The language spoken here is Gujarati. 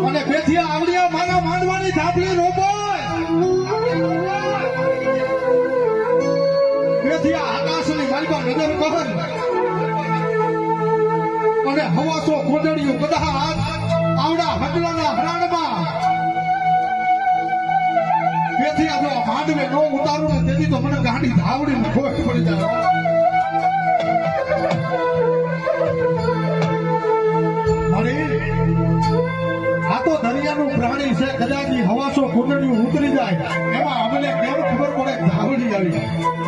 અને બેઠિયા આવડિયા માના માંડવાની થાપલી રોપાય બેઠિયા આકાશની માલપા નજર કહન અને હવાસો કોદડિયું બધા આવડા હડલાના હરાણમાં બેઠિયા જો માંડવે નો ઉતારું ને તેથી તો મને ગાંડી ધાવડીને ખોટ પડી જાય આ તો દરિયાનું પ્રાણી છે કદાચ હવાસો કુંડળિયું ઉતરી જાય એમાં અમને કેમ ખબર પડે ધાવડી આવી